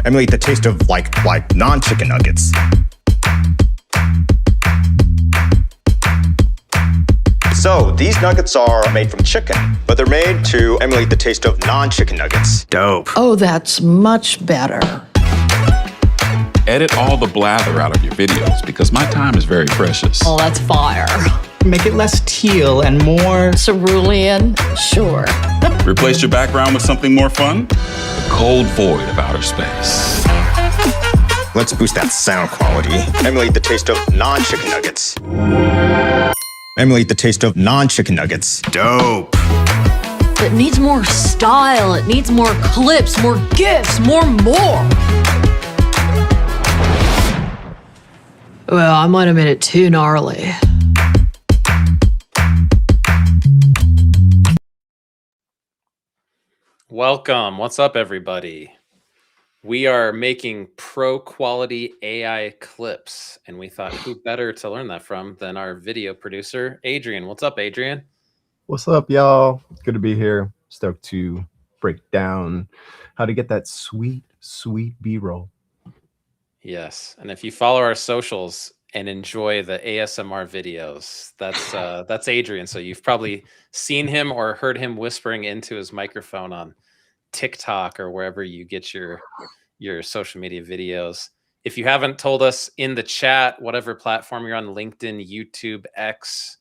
Emulate the taste of like non-chicken nuggets. So these nuggets are made from chicken, but they're made to emulate the taste of non-chicken nuggets. Dope. Oh, that's much better. Edit all the blather out of your videos because my time is very precious. Oh, that's fire. Make it less teal and more Cerulean? Sure. Replace your background with something more fun? The cold void of outer space. Let's boost that sound quality. Emulate the taste of non-chicken nuggets. Emulate the taste of non-chicken nuggets. dope. It needs more style. It needs more clips, more gifs, more. Well, I might have made it too gnarly. Welcome. What's up, everybody? We are making pro quality AI clips, and we thought who better to learn that from than our video producer, Adrien. What's up, Adrien? What's up, y'all? Good to be here. Stoked to break down how to get that sweet B-roll. Yes, and if you follow our socials and enjoy the ASMR videos, that's Adrien. So you've probably seen him or heard him whispering into his microphone on TikTok or wherever you get your social media videos. If you haven't told us in the chat, whatever platform you're on, LinkedIn, YouTube, X,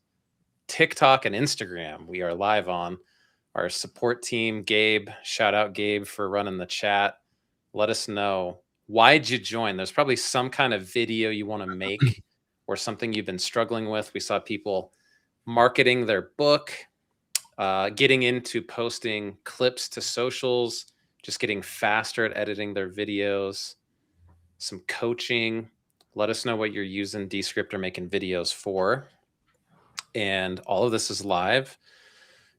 TikTok, and Instagram, we are live on. Our support team, Gabe, shout out Gabe for running the chat. Let us know, why'd you join? There's probably some kind of video you want to make or something you've been struggling with. We saw people marketing their book, getting into posting clips to socials, just getting faster at editing their videos, some coaching. Let us know what you're using Descript or making videos for. And all of this is live.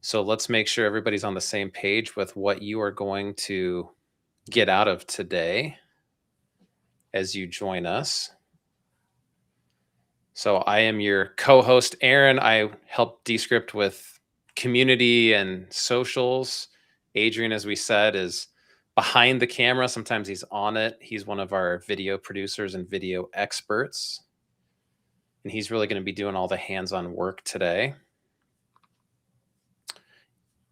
So let's make sure everybody's on the same page with what you are going to get out of today as you join us. So I am your co-host, Aaron. I help Descript with community and socials. Adrien, as we said, is behind the camera. Sometimes he's on it. He's one of our video producers and video experts. And he's really going to be doing all the hands-on work today.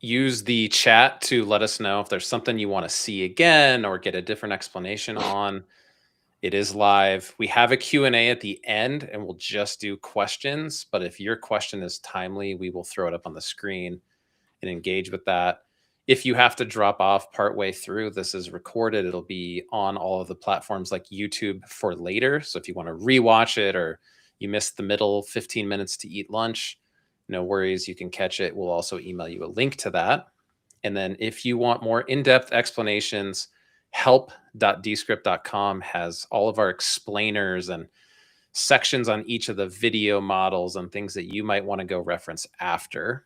Use the chat to let us know if there's something you want to see again or get a different explanation on. It is live. We have a Q&A at the end, and we'll just do questions. But if your question is timely, we will throw it up on the screen and engage with that. If you have to drop off partway through, this is recorded. It'll be on all of the platforms like YouTube for later. So if you want to rewatch it or you missed the middle 15 minutes to eat lunch, no worries, you can catch it. We'll also email you a link to that. And then if you want more in-depth explanations, help.descript.com has all of our explainers and sections on each of the video models and things that you might want to go reference after.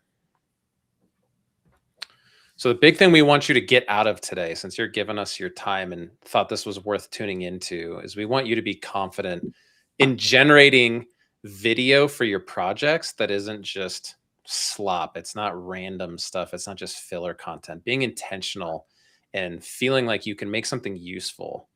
So the big thing we want you to get out of today, since you're giving us your time and thought this was worth tuning into, is we want you to be confident in generating video for your projects that isn't just slop. It's not random stuff. It's not just filler content. Being intentional and feeling like you can make something useful.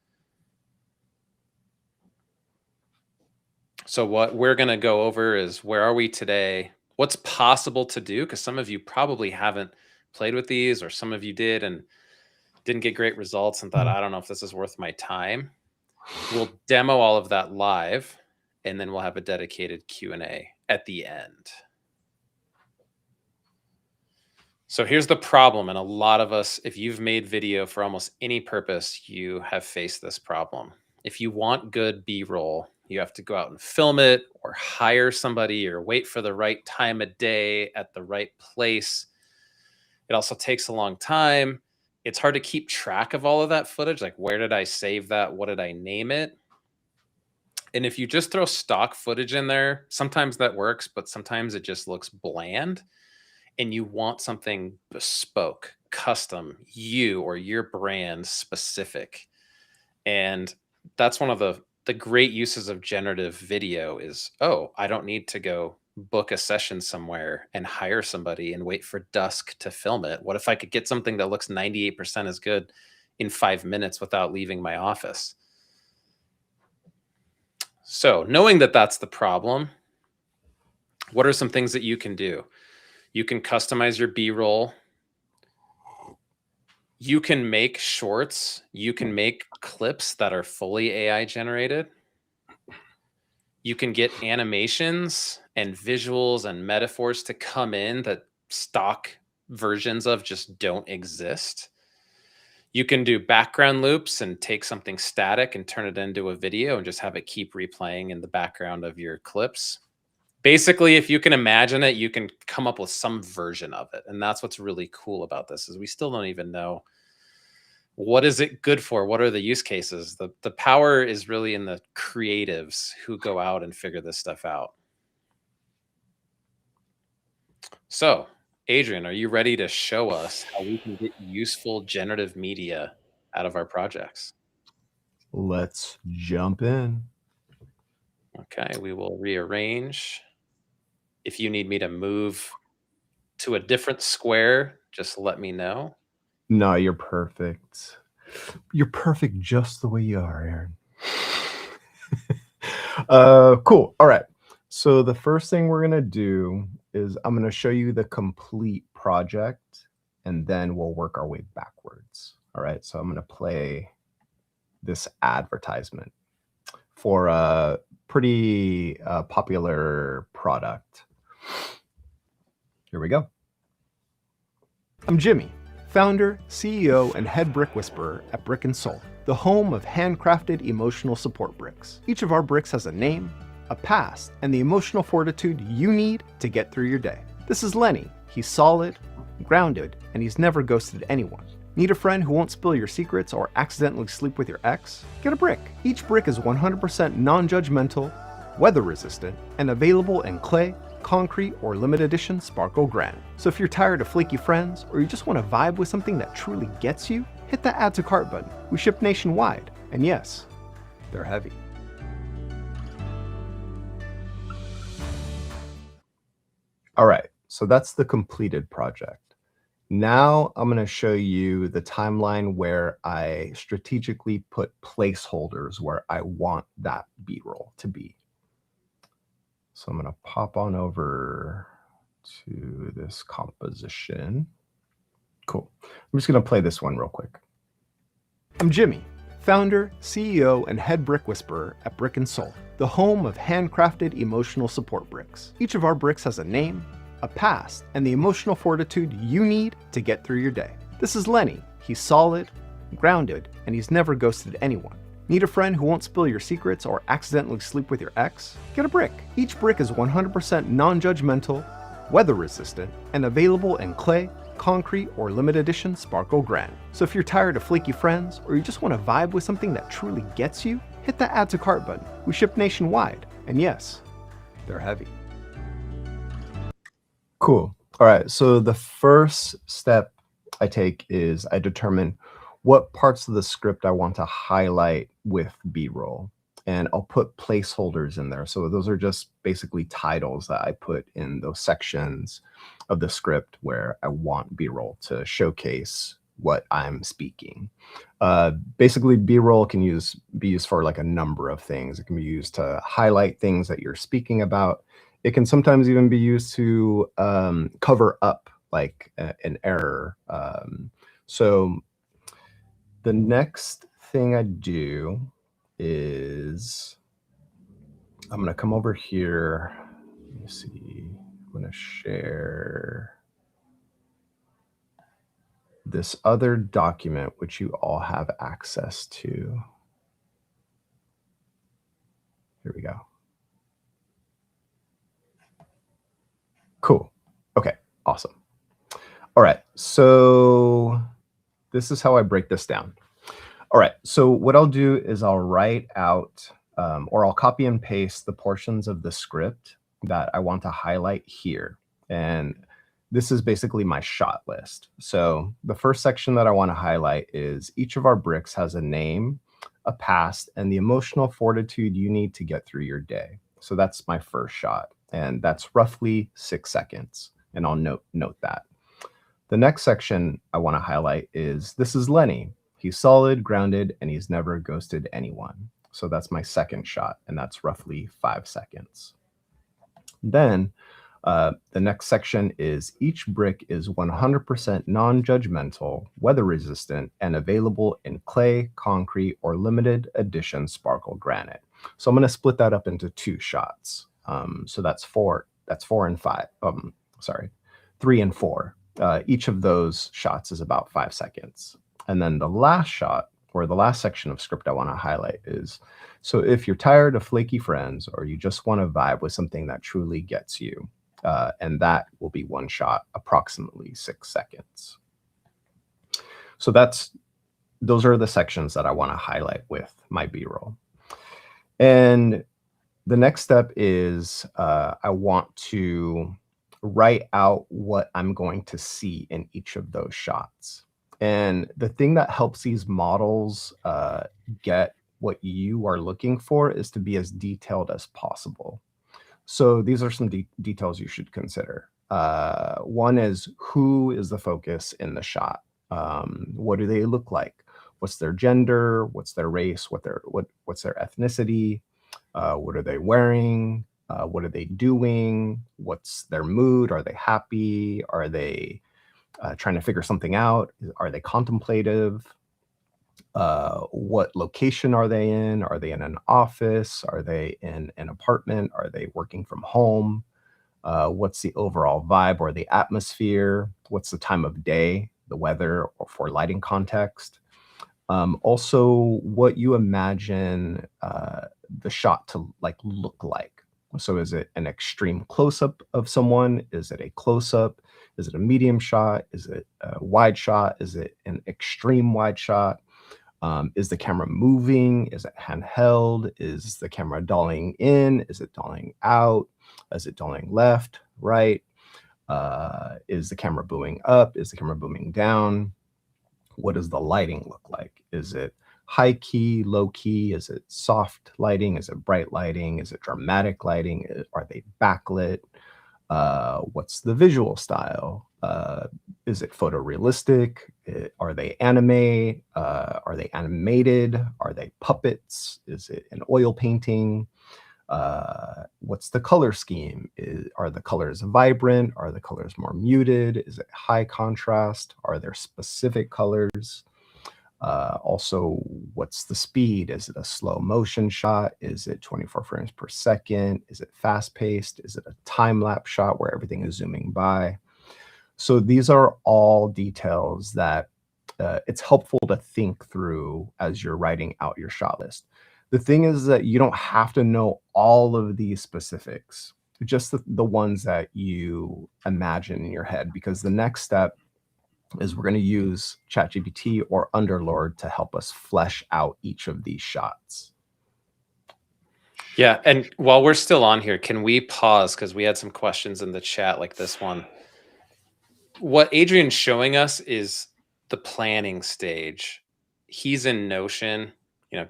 So what we're going to go over is, where are we today? What's possible to do? Because some of you probably haven't played with these, or some of you did and didn't get great results and thought, I don't know if this is worth my time. We'll demo all of that live, and then we'll have a dedicated Q&A at the end. So here's the problem, and a lot of us, if you've made video for almost any purpose, you have faced this problem. If you want good B-roll, you have to go out and film it, or hire somebody, or wait for the right time of day at the right place. It also takes a long time. It's hard to keep track of all of that footage. Like, where did I save that? What did I name it? And if you just throw stock footage in there, sometimes that works, but sometimes it just looks bland. And you want something bespoke, custom, you or your brand specific. And that's one of the great uses of generative video is, oh, I don't need to go book a session somewhere and hire somebody and wait for dusk to film it? What if I could get something that looks 98% as good in 5 minutes without leaving my office? So knowing that that's the problem, what are some things that you can do? You can customize your B-roll. You can make shorts. You can make clips that are fully AI generated. You can get animations and visuals and metaphors to come in that stock versions of just don't exist. You can do background loops and take something static and turn it into a video and just have it keep replaying in the background of your clips. Basically, if you can imagine it, you can come up with some version of it. And that's what's really cool about this, is we still don't even know what is it good for? What are the use cases? The power is really in the creatives who go out and figure this stuff out. So, Adrien, are you ready to show us how we can get useful generative media out of our projects? Let's jump in. Okay, we will rearrange. If you need me to move to a different square, just let me know. No, you're perfect. You're perfect just the way you are, Aaron. Cool. All right. So the first thing we're going to do is I'm going to show you the complete project, and then we'll work our way backwards. All right. So I'm going to play this advertisement for a pretty popular product. Here we go. I'm Jimmy, founder, CEO, and head brick whisperer at Brick & Soul, the home of handcrafted emotional support bricks. Each of our bricks has a name, a past, and the emotional fortitude you need to get through your day. This is Lenny. He's solid, grounded, and he's never ghosted anyone. Need a friend who won't spill your secrets or accidentally sleep with your ex? Get a brick. Each brick is 100% non-judgmental, weather-resistant, and available in clay, concrete, or limited edition sparkle granite. So if you're tired of flaky friends, or you just want to vibe with something that truly gets you, hit that add to cart button. We ship nationwide, and yes, they're heavy. All right, so that's the completed project. Now I'm going to show you the timeline where I strategically put placeholders where I want that B-roll to be. So I'm going to pop on over to this composition. Cool. I'm just going to play this one real quick. I'm Jimmy, founder, CEO, and head brick whisperer at Brick & Soul, the home of handcrafted emotional support bricks. Each of our bricks has a name, a past, and the emotional fortitude you need to get through your day. This is Lenny. He's solid, grounded, and he's never ghosted anyone. Need a friend who won't spill your secrets or accidentally sleep with your ex? Get a brick. Each brick is 100% non-judgmental, weather-resistant, and available in clay, concrete, or limited edition sparkle granite. So if you're tired of flaky friends, or you just want to vibe with something that truly gets you, hit that add to cart button. We ship nationwide, and yes, they're heavy. Cool. All right, so the first step I take is I determine what parts of the script I want to highlight with B-roll, and I'll put placeholders in there. So those are just basically titles that I put in those sections of the script where I want B-roll to showcase what I'm speaking. Basically, B-roll can be used for like a number of things. It can be used to highlight things that you're speaking about. It can sometimes even be used to cover up like an error. So the next thing I do is I'm going to come over here. Let me see. I'm going to share this other document, which you all have access to. Here we go. Cool. Okay, awesome. All right, so this is how I break this down. All right, so what I'll do is I'll write out or I'll copy and paste the portions of the script that I want to highlight here. And this is basically my shot list. So the first section that I want to highlight is each of our bricks has a name, a past, and the emotional fortitude you need to get through your day. So that's my first shot. and that's roughly 6 seconds. And I'll note that. The next section I want to highlight is this is Lenny. He's solid, grounded, and he's never ghosted anyone. So that's my second shot, and that's roughly 5 seconds. Then the next section is each brick is 100% non-judgmental, weather-resistant, and available in clay, concrete, or limited edition sparkle granite. So I'm going to split that up into 2 shots. So that's 4 and 5. Sorry, 3 and 4. Each of those shots is about 5 seconds. And then the last shot, or the last section of script I want to highlight is, so if you're tired of flaky friends or you just want to vibe with something that truly gets you, and that will be 1 shot, approximately 6 seconds. So those are the sections that I want to highlight with my B-roll. And the next step is I want to write out what I'm going to see in each of those shots. And the thing that helps these models get what you are looking for is to be as detailed as possible. So these are some details you should consider. One is, who is the focus in the shot? What do they look like? What's their gender? What's their race? What's their ethnicity? What are they wearing? What are they doing? What's their mood? Are they happy? Are they trying to figure something out? Are they contemplative? What location are they in? Are they in an office? Are they in an apartment? Are they working from home? What's the overall vibe or the atmosphere? What's the time of day, the weather, or for lighting context? Also, what you imagine the shot to look like. So is it an extreme close-up of someone? Is it a close-up? Is it a medium shot? Is it a wide shot? Is it an extreme wide shot? Is the camera moving? Is it handheld? Is the camera dollying in? Is it dollying out? Is it dollying left, right? Is the camera booming up? Is the camera booming down? What does the lighting look like? Is it high key, low key? Is it soft lighting? Is it bright lighting? Is it dramatic lighting? Are they backlit? What's the visual style? Is it photorealistic? Are they anime? Are they animated? Are they puppets? Is it an oil painting? What's the color scheme? Are the colors vibrant? Are the colors more muted? Is it high contrast? Are there specific colors? Also, what's the speed? Is it a slow motion shot? Is it 24 frames per second? Is it fast paced? Is it a time lapse shot where everything is zooming by? So these are all details that it's helpful to think through as you're writing out your shot list. The thing is that you don't have to know all of these specifics, just the ones that you imagine in your head, because the next step is we're going to use ChatGPT or Underlord to help us flesh out each of these shots. Yeah, and while we're still on here, can we pause, because we had some questions in the chat like this one. What Adrien's showing us is the planning stage. He's in Notion,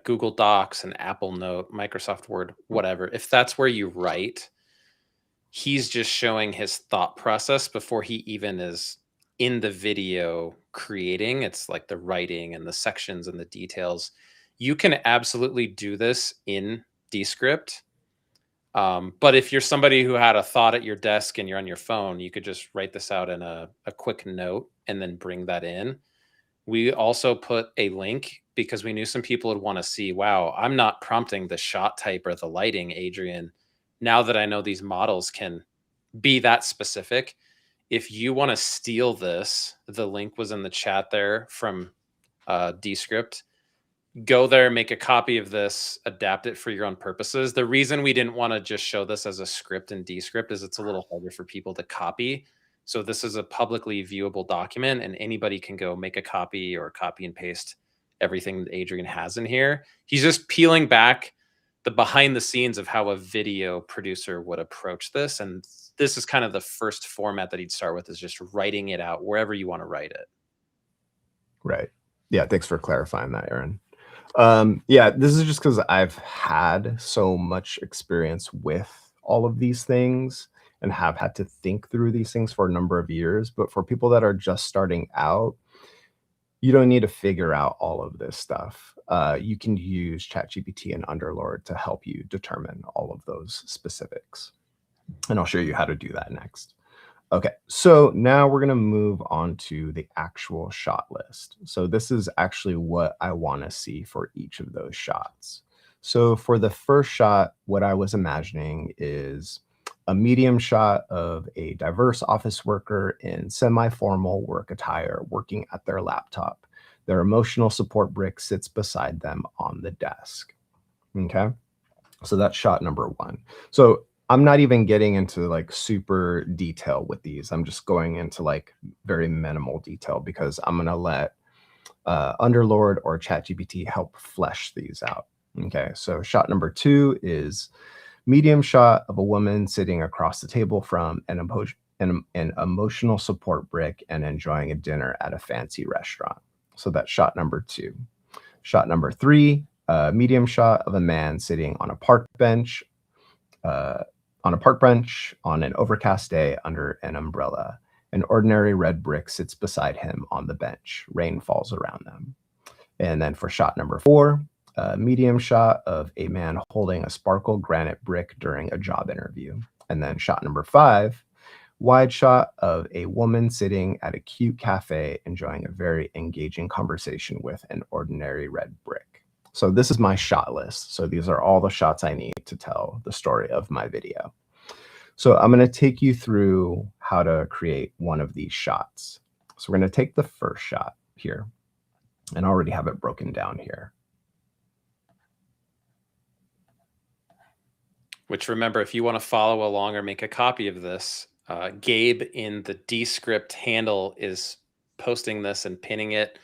Google Docs and Apple Note, Microsoft Word, whatever. If that's where you write, he's just showing his thought process before he even is in the video creating. It's like the writing and the sections and the details. You can absolutely do this in Descript. But if you're somebody who had a thought at your desk and you're on your phone, you could just write this out in a quick note and then bring that in. We also put a link because we knew some people would want to see, wow, I'm not prompting the shot type or the lighting, Adrien. Now that I know these models can be that specific, if you want to steal this, the link was in the chat there from Descript. Go there, make a copy of this, adapt it for your own purposes. The reason we didn't want to just show this as a script in Descript is it's a little harder for people to copy. So this is a publicly viewable document, and anybody can go make a copy or copy and paste everything that Adrien has in here. He's just peeling back the behind the scenes of how a video producer would approach this. And this is kind of the first format that he'd start with, is just writing it out wherever you want to write it. Right. Yeah. Thanks for clarifying that, Aaron. Yeah, this is just because I've had so much experience with all of these things and have had to think through these things for a number of years. But for people that are just starting out, you don't need to figure out all of this stuff. You can use ChatGPT and Underlord to help you determine all of those specifics. And I'll show you how to do that next. Okay, so now we're gonna move on to the actual shot list. So this is actually what I wanna see for each of those shots. So for the first shot, what I was imagining is a medium shot of a diverse office worker in semi-formal work attire working at their laptop. Their emotional support brick sits beside them on the desk. Okay, so that's shot number one. So I'm not even getting into like super detail with these. I'm just going into like very minimal detail because I'm gonna let Underlord or ChatGPT help flesh these out. Okay, so shot number two is medium shot of a woman sitting across the table from an emotional support brick and enjoying a dinner at a fancy restaurant. So that's shot number two. Shot number three, medium shot of a man sitting on a park bench on an overcast day under an umbrella. An ordinary red brick sits beside him on the bench. Rain falls around them. And then for shot number four, a medium shot of a man holding a sparkle granite brick during a job interview. And then shot number five, wide shot of a woman sitting at a cute cafe enjoying a very engaging conversation with an ordinary red brick. So this is my shot list. So these are all the shots I need to tell the story of my video. So I'm going to take you through how to create one of these shots. So we're going to take the first shot here, and I already have it broken down here. Which, remember, if you want to follow along or make a copy of this, Gabe in the Descript handle is posting this and pinning it.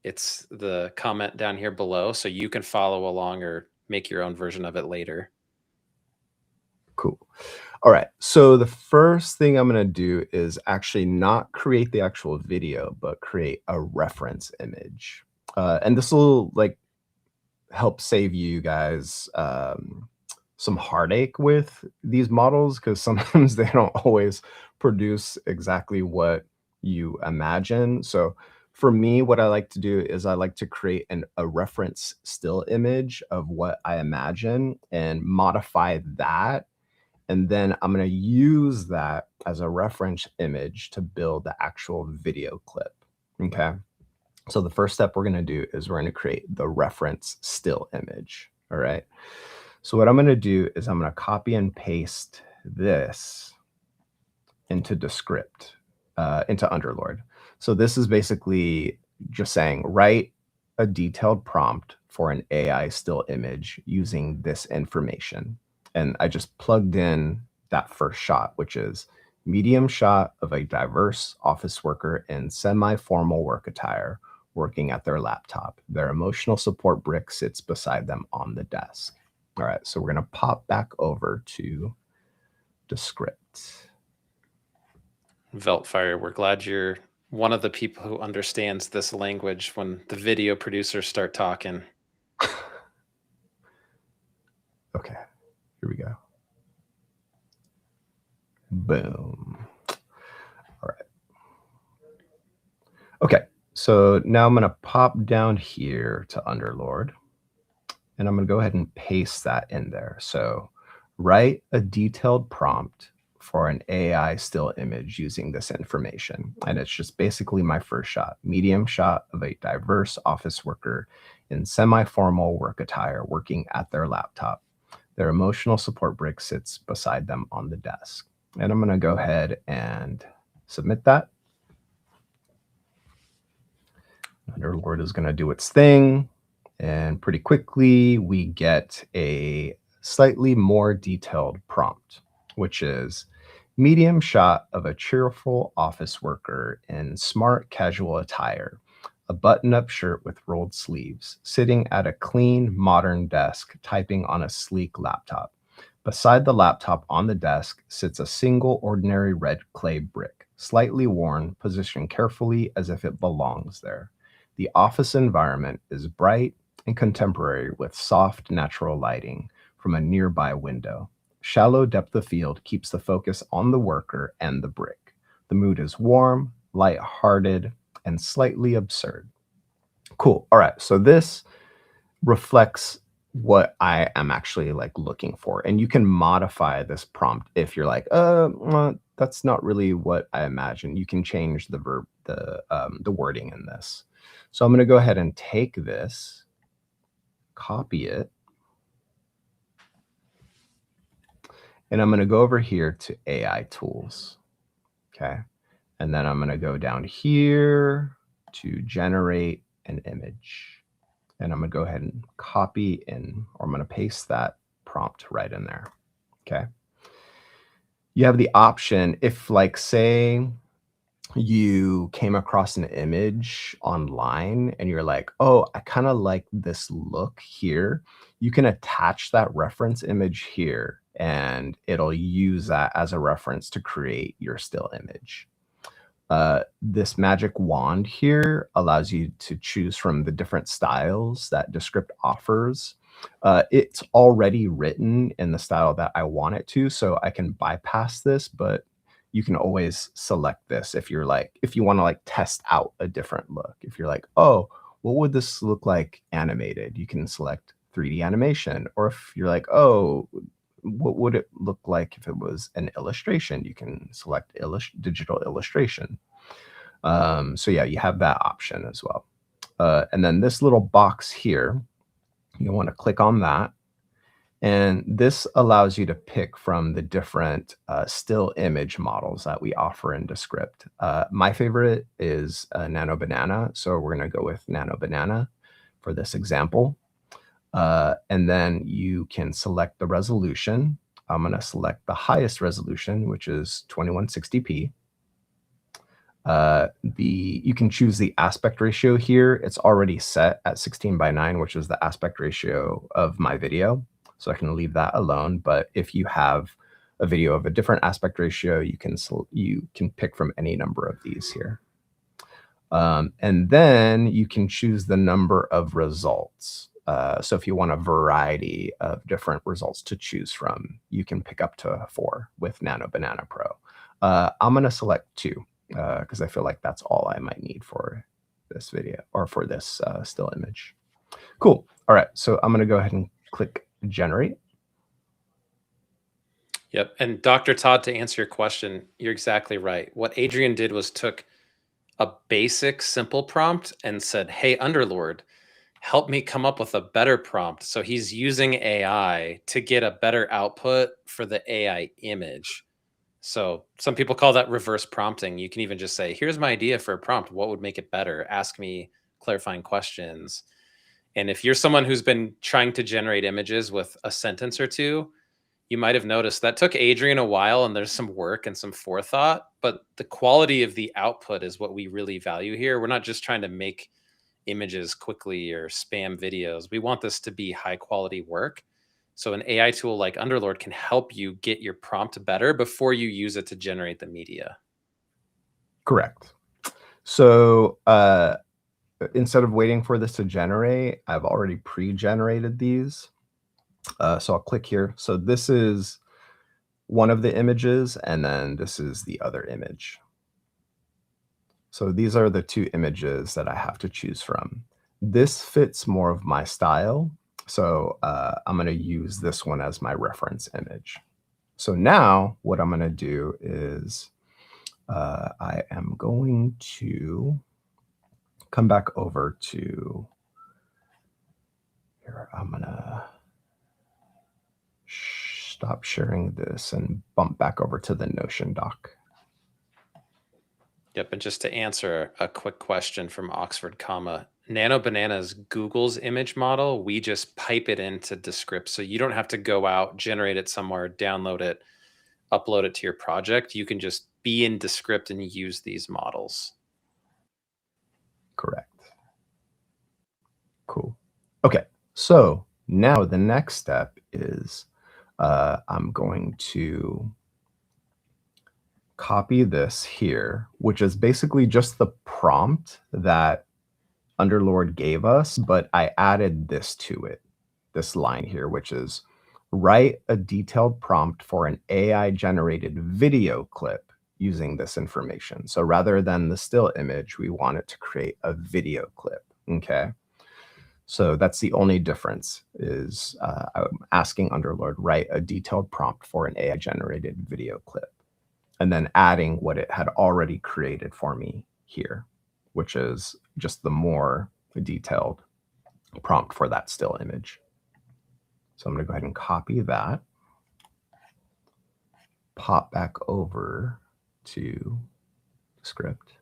It's the comment down here below, so you can follow along or make your own version of it later. Cool. All right, so the first thing I'm going to do is actually not create the actual video, but create a reference image. And this will like help save you guys some heartache with these models, because sometimes they don't always produce exactly what you imagine. So for me, what I like to do is I like to create a reference still image of what I imagine and modify that. And then I'm going to use that as a reference image to build the actual video clip. Okay. So the first step we're going to do is we're going to create the reference still image. All right. So what I'm going to do is I'm going to copy and paste this into Descript, into Underlord. So this is basically just saying, write a detailed prompt for an AI still image using this information. And I just plugged in that first shot, which is medium shot of a diverse office worker in semi-formal work attire working at their laptop. Their emotional support brick sits beside them on the desk. All right, so we're going to pop back over to Descript. Veltfire, we're glad you're one of the people who understands this language when the video producers start talking. Okay, here we go. Boom. All right. Okay, so now I'm going to pop down here to Underlord, and I'm going to go ahead and paste that in there. So write a detailed prompt for an AI still image using this information. And it's just basically my first shot, medium shot of a diverse office worker in semi-formal work attire working at their laptop. Their emotional support brick sits beside them on the desk. And I'm going to go ahead and submit that. Underlord is going to do its thing. And pretty quickly, we get a slightly more detailed prompt, which is medium shot of a cheerful office worker in smart casual attire, a button-up shirt with rolled sleeves, sitting at a clean, modern desk, typing on a sleek laptop. Beside the laptop on the desk sits a single ordinary red clay brick, slightly worn, positioned carefully as if it belongs there. The office environment is bright and contemporary with soft, natural lighting from a nearby window. Shallow depth of field keeps the focus on the worker and the brick. The mood is warm, light-hearted, and slightly absurd. Cool. All right. So this reflects what I am actually like looking for. And you can modify this prompt if you're like, well, that's not really what I imagine. You can change the verb, the wording in this. So I'm going to go ahead and take this, copy it, and I'm going to go over here to AI tools. Okay. And then I'm going to go down here to generate an image. And I'm going to go ahead and copy in, or I'm going to paste that prompt right in there. Okay. You have the option if, like, say you came across an image online and you're like, oh, I kind of like this look here. You can attach that reference image here and it'll use that as a reference to create your still image. This magic wand here allows you to choose from the different styles that Descript offers. It's already written in the style that I want it to, so I can bypass this, but you can always select this if you're like, if you want to like test out a different look. If you're like, oh, what would this look like animated? You can select 3D animation. Or if you're like, oh, what would it look like if it was an illustration? You can select digital illustration. So yeah, you have that option as well. And then this little box here, you want to click on that. And this allows you to pick from the different still image models that we offer in Descript. My favorite is Nano Banana. So we're going to go with Nano Banana for this example. And then you can select the resolution. I'm going to select the highest resolution, which is 2160p. You can choose the aspect ratio here. It's already set at 16:9, which is the aspect ratio of my video. So I can leave that alone. But if you have a video of a different aspect ratio, you can pick from any number of these here. And then you can choose the number of results. So if you want a variety of different results to choose from, you can pick up to 4 with Nano Banana Pro. I'm going to select 2 because I feel like that's all I might need for this video or for this still image. Cool. All right. So I'm going to go ahead and click generate. Yep. And Dr. Todd, to answer your question, you're exactly right. What Adrien did was took a basic, simple prompt and said, hey, Underlord, help me come up with a better prompt. So he's using AI to get a better output for the AI image. So some people call that reverse prompting. You can even just say, here's my idea for a prompt. What would make it better? Ask me clarifying questions. And if you're someone who's been trying to generate images with a sentence or two, you might have noticed that took Adrien a while and there's some work and some forethought, but the quality of the output is what we really value here. We're not just trying to make images quickly or spam videos. We want this to be high quality work. So an AI tool like Underlord can help you get your prompt better before you use it to generate the media. Correct. So instead of waiting for this to generate, I've already pre-generated these. So I'll click here. So this is one of the images, and then this is the other image. So these are the 2 images that I have to choose from. This fits more of my style. So I'm going to use this one as my reference image. So now what I'm going to do is I am going to come back over to here. I'm going to stop sharing this and bump back over to the Notion doc. Yep, and just to answer a quick question from Oxford, Nano Banana is Google's image model. We just pipe it into Descript, so you don't have to go out, generate it somewhere, download it, upload it to your project. You can just be in Descript and use these models. Correct. Cool. Okay, so now the next step is I'm going to copy this here, which is basically just the prompt that Underlord gave us, but I added this to it, this line here, which is write a detailed prompt for an AI-generated video clip using this information. So rather than the still image, we want it to create a video clip, okay? So that's the only difference is I'm asking Underlord, write a detailed prompt for an AI-generated video clip, and then adding what it had already created for me here, which is just the more detailed prompt for that still image. So I'm going to go ahead and copy that, pop back over to Descript.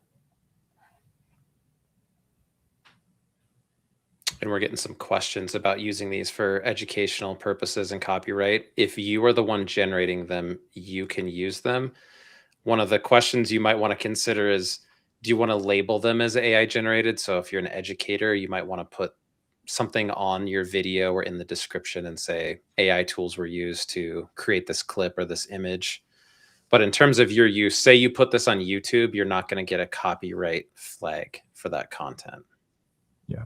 And we're getting some questions about using these for educational purposes and copyright. If you are the one generating them, you can use them. One of the questions you might want to consider is, do you want to label them as AI generated? So if you're an educator, you might want to put something on your video or in the description and say AI tools were used to create this clip or this image. But in terms of your use, say you put this on YouTube, you're not going to get a copyright flag for that content. Yeah.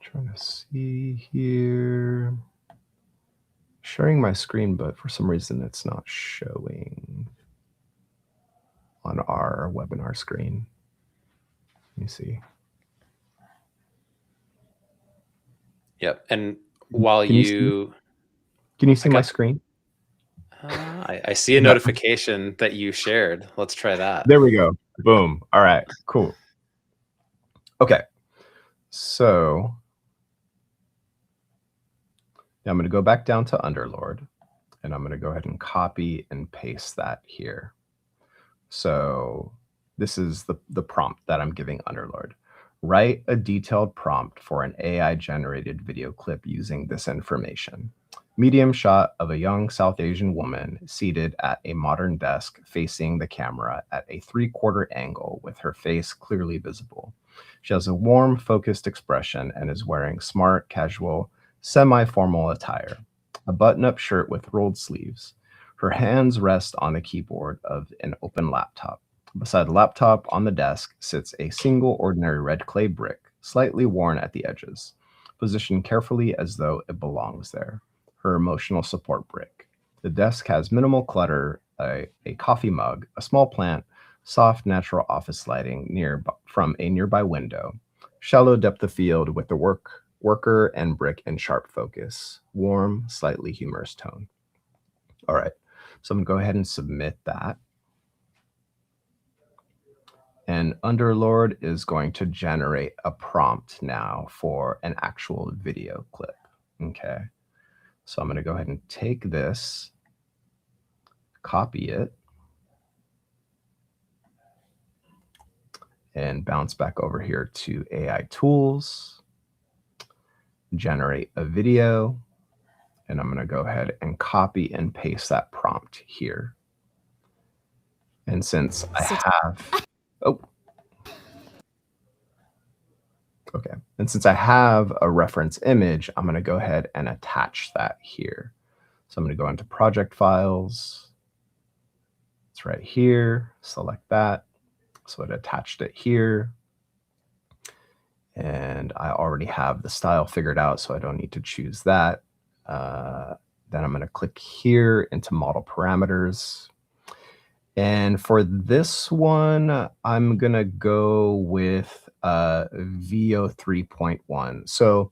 Trying to see here. Sharing my screen, but for some reason it's not showing on our webinar screen. Let me see. Yep. And while Can you see my screen? I see a notification that you shared. Let's try that. There we go. Boom. All right, cool. Okay. So now I'm going to go back down to Underlord, and I'm going to go ahead and copy and paste that here. So this is the prompt that I'm giving Underlord. Write a detailed prompt for an AI-generated video clip using this information. Medium shot of a young South Asian woman seated at a modern desk facing the camera at a 3/4 angle with her face clearly visible. She has a warm, focused expression and is wearing smart, casual, semi-formal attire, a button-up shirt with rolled sleeves. Her hands rest on the keyboard of an open laptop. Beside the laptop on the desk sits a single ordinary red clay brick, slightly worn at the edges, positioned carefully as though it belongs there. Her emotional support brick. The desk has minimal clutter, a coffee mug, a small plant, soft natural office lighting from a nearby window, shallow depth of field with the worker and brick in sharp focus, warm, slightly humorous tone. All right, so I'm gonna go ahead and submit that. And Underlord is going to generate a prompt now for an actual video clip, okay? So I'm going to go ahead and take this, copy it, and bounce back over here to AI tools, generate a video, and I'm going to go ahead and copy and paste that prompt here. And since I have, and since I have a reference image, I'm going to go ahead and attach that here. So I'm going to go into project files. It's right here. Select that. So it attached it here. And I already have the style figured out, so I don't need to choose that. Then I'm going to click here into model parameters. And for this one, I'm going to go with VO 3.1. So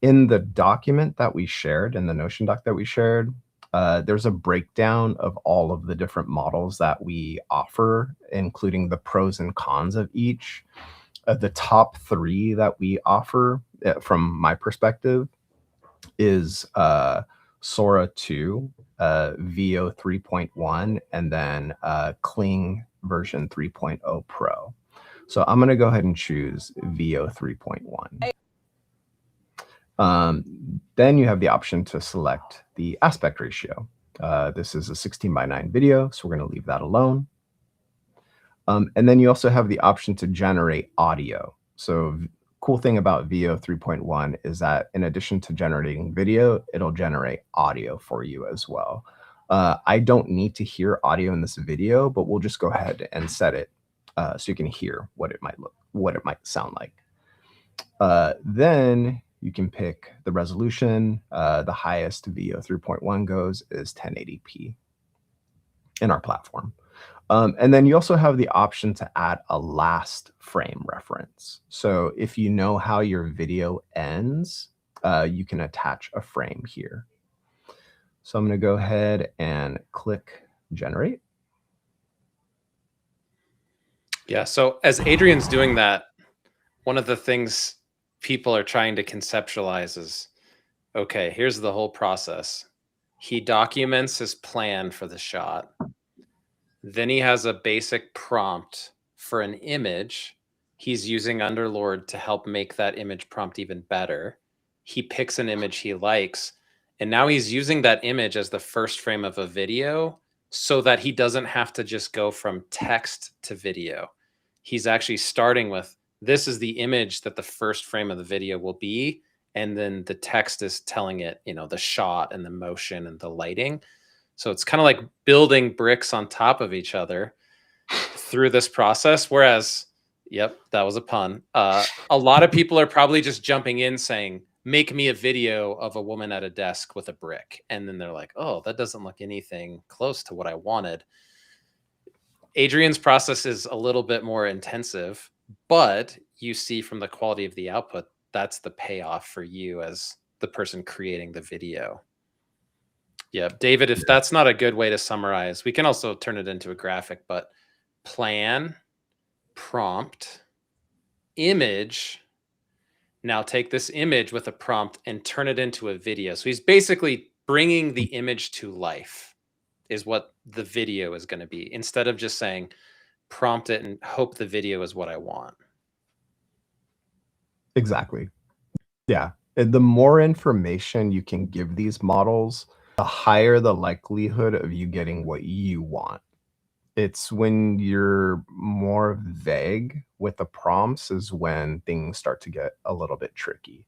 in the document that we shared, in the Notion doc that we shared, there's a breakdown of all of the different models that we offer, including the pros and cons of each. The top 3 that we offer, from my perspective, is Sora 2, VO 3.1, and then Kling version 3.0 Pro. So I'm going to go ahead and choose VO 3.1. Then you have the option to select the aspect ratio. This is a 16:9 video, so we're going to leave that alone. And then you also have the option to generate audio. So cool thing about VO 3.1 is that in addition to generating video, it'll generate audio for you as well. I don't need to hear audio in this video, but we'll just go ahead and set it so you can hear what it might sound like. Then you can pick the resolution. The highest VO 3.1 goes is 1080p in our platform. And then you also have the option to add a last frame reference. So if you know how your video ends, you can attach a frame here. So I'm going to go ahead and click generate. Yeah. So as Adrian's doing that, one of the things people are trying to conceptualize is, okay, here's the whole process. He documents his plan for the shot. Then he has a basic prompt for an image. He's using Underlord to help make that image prompt even better. He picks an image he likes, and now he's using that image as the first frame of a video so that he doesn't have to just go from text to video. He's actually starting with, this is the image that the first frame of the video will be, and then the text is telling it, you know, the shot and the motion and the lighting. So it's kind of like building bricks on top of each other through this process. Whereas, yep, that was a pun. A lot of people are probably just jumping in saying, make me a video of a woman at a desk with a brick. And then they're like, oh, that doesn't look anything close to what I wanted. Adrian's process is a little bit more intensive, but you see from the quality of the output, that's the payoff for you as the person creating the video. Yeah, David, if that's not a good way to summarize, we can also turn it into a graphic, but plan, prompt, image. Now take this image with a prompt and turn it into a video. So he's basically bringing the image to life is what the video is going to be, instead of just saying prompt it and hope the video is what I want. Exactly. Yeah. The more information you can give these models, the higher the likelihood of you getting what you want. It's when you're more vague with the prompts is when things start to get a little bit tricky.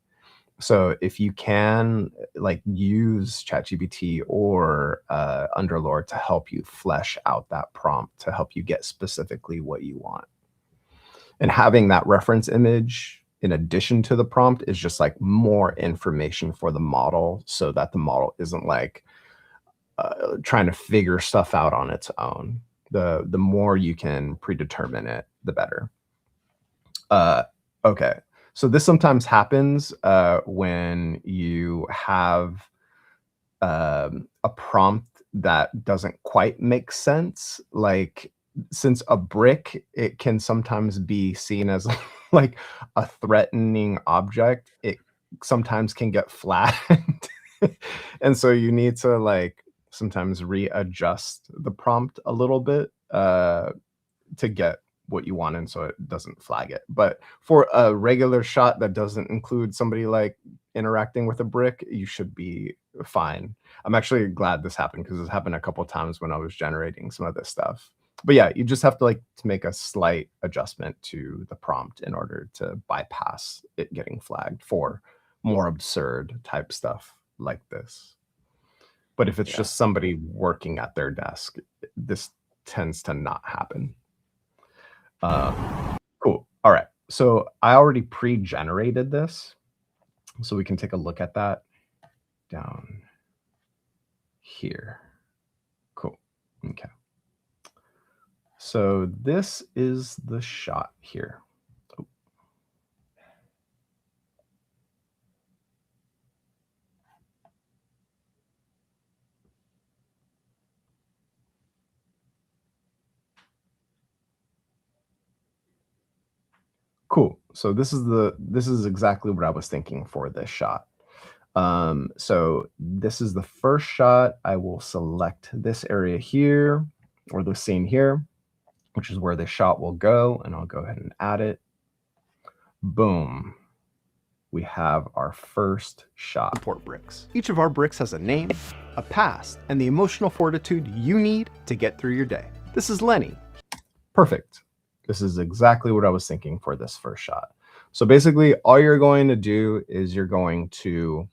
So if you can like use ChatGPT or Underlord to help you flesh out that prompt to help you get specifically what you want. And having that reference image in addition to the prompt is just like more information for the model so that the model isn't like trying to figure stuff out on its own. The more you can predetermine it, the better. Okay, so this sometimes happens when you have a prompt that doesn't quite make sense. Like, since a brick, it can sometimes be seen as like a threatening object, it sometimes can get flattened. And so you need to like sometimes readjust the prompt a little bit to get what you want, and so it doesn't flag it. But for a regular shot that doesn't include somebody like interacting with a brick, you should be fine. I'm actually glad this happened because this happened a couple of times when I was generating some of this stuff. But yeah, you just have to like to make a slight adjustment to the prompt in order to bypass it getting flagged for more absurd type stuff like this. But if it's just somebody working at their desk, this tends to not happen. Cool. All right. So I already pre-generated this. So we can take a look at that down here. Cool. Okay. So this is the shot here. Oh. Cool. So this is exactly what I was thinking for this shot. So this is the first shot. I will select this area here or the scene here, which is where the shot will go, and I'll go ahead and add it. Boom. We have our first shot. Support bricks. Each of our bricks has a name, a past, and the emotional fortitude you need to get through your day. This is Lenny. Perfect. This is exactly what I was thinking for this first shot. So basically, all you're going to do is you're going to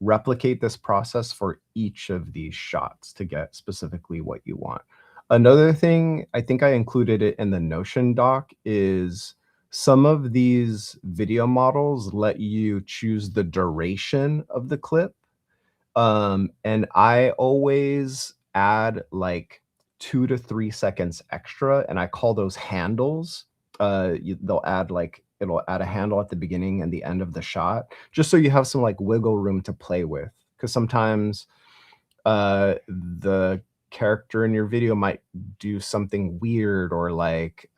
replicate this process for each of these shots to get specifically what you want. Another thing, I think I included it in the Notion doc, is some of these video models let you choose the duration of the clip. And I always add like 2 to 3 seconds extra, and I call those handles. They'll add like it'll add a handle at the beginning and the end of the shot, just so you have some like wiggle room to play with. Because sometimes the character in your video might do something weird or like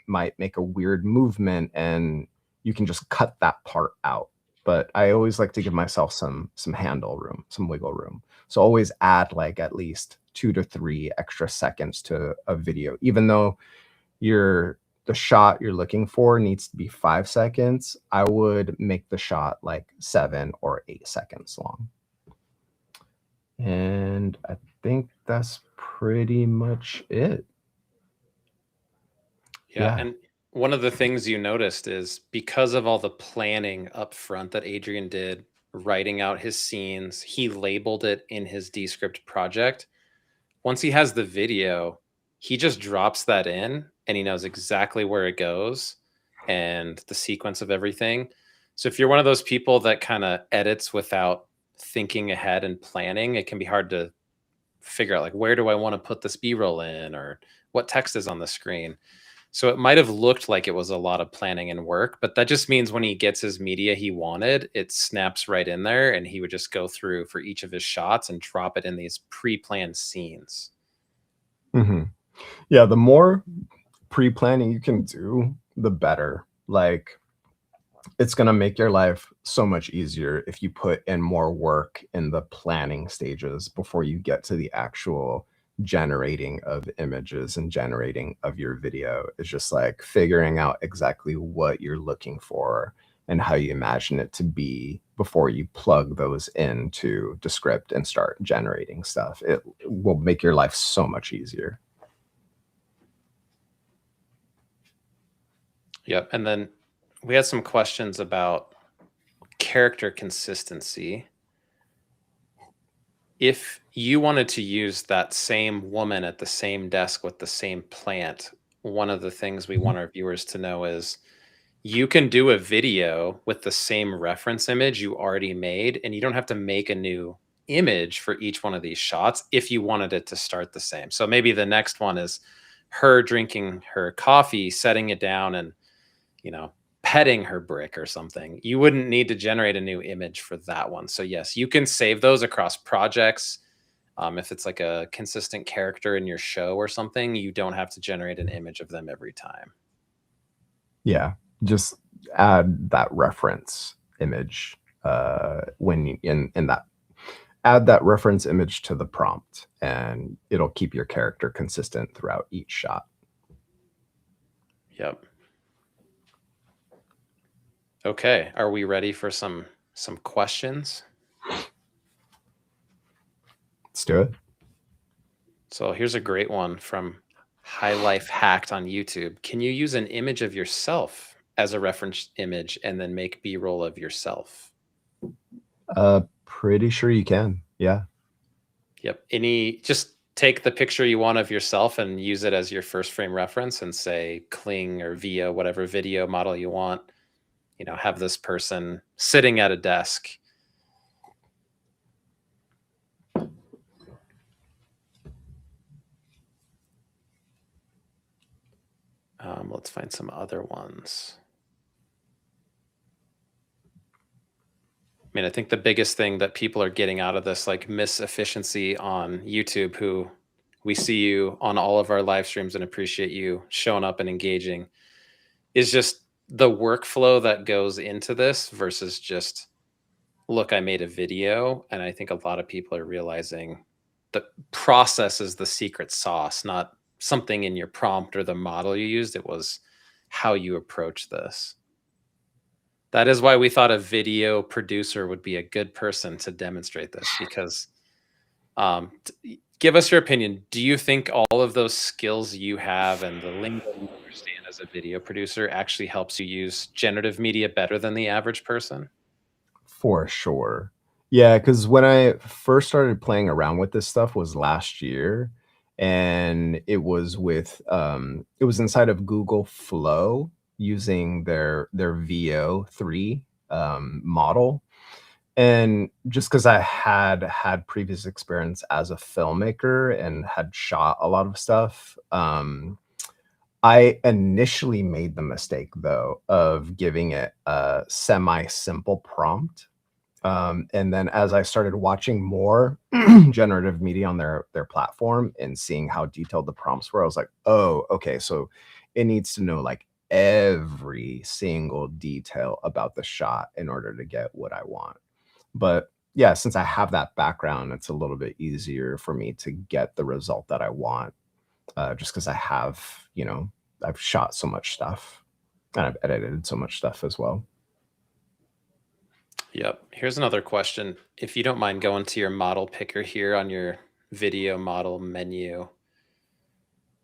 might make a weird movement, and you can just cut that part out. But I always like to give myself some handle room, some wiggle room. So always add like at least 2 to 3 extra seconds to a video, even though the shot you're looking for needs to be 5 seconds. I would make the shot like 7 or 8 seconds long. And I think that's pretty much it. Yeah. And one of the things you noticed is because of all the planning up front that Adrien did, writing out his scenes, he labeled it in his Descript project. Once he has the video, he just drops that in and he knows exactly where it goes and the sequence of everything. So if you're one of those people that kind of edits without thinking ahead and planning, it can be hard to figure out like, where do I want to put this B-roll in, or what text is on the screen. So it might have looked like it was a lot of planning and work, but that just means when he gets his media he wanted, it snaps right in there, and he would just go through for each of his shots and drop it in these pre-planned scenes. Yeah, the more pre-planning you can do, the better. Like, it's going to make your life so much easier if you put in more work in the planning stages before you get to the actual generating of images and generating of your video. It's just like figuring out exactly what you're looking for and how you imagine it to be before you plug those into Descript and start generating stuff. It will make your life so much easier. Yep. And then we had some questions about character consistency. If you wanted to use that same woman at the same desk with the same plant, one of the things we want our viewers to know is you can do a video with the same reference image you already made, and you don't have to make a new image for each one of these shots if you wanted it to start the same. So maybe the next one is her drinking her coffee, setting it down, and petting her brick or something. You wouldn't need to generate a new image for that one. So yes, you can save those across projects. If it's like a consistent character in your show or something, you don't have to generate an image of them every time. Yeah, just add that reference image when you, in that add that reference image to the prompt, and it'll keep your character consistent throughout each shot. Yep. Okay, are we ready for some questions? Let's do it. So here's a great one from High Life Hacked on YouTube. Can you use an image of yourself as a reference image and then make B-roll of yourself? Pretty sure you can. Yeah. Yep. Just take the picture you want of yourself and use it as your first frame reference and say Kling or Via, whatever video model you want. Have this person sitting at a desk. Let's find some other ones. I think the biggest thing that people are getting out of this, like miss efficiency on YouTube, who we see you on all of our live streams and appreciate you showing up and engaging, is just the workflow that goes into this versus just, look, I made a video. And I think a lot of people are realizing the process is the secret sauce, not something in your prompt or the model you used. It was how you approach this. That is why we thought a video producer would be a good person to demonstrate this, because give us your opinion. Do you think all of those skills you have and the lingo you understand as a video producer actually helps you use generative media better than the average person? For sure. Yeah, because when I first started playing around with this stuff was last year, and it was inside of Google Flow using their VO3 model. And just because I had previous experience as a filmmaker and had shot a lot of stuff, I initially made the mistake, though, of giving it a semi-simple prompt. And then as I started watching more generative media on their platform and seeing how detailed the prompts were, I was like, oh, okay, so it needs to know like every single detail about the shot in order to get what I want. But yeah, since I have that background, it's a little bit easier for me to get the result that I want, just because I have, I've shot so much stuff and I've edited so much stuff as well. Yep. Here's another question. If you don't mind going to your model picker here on your video model menu,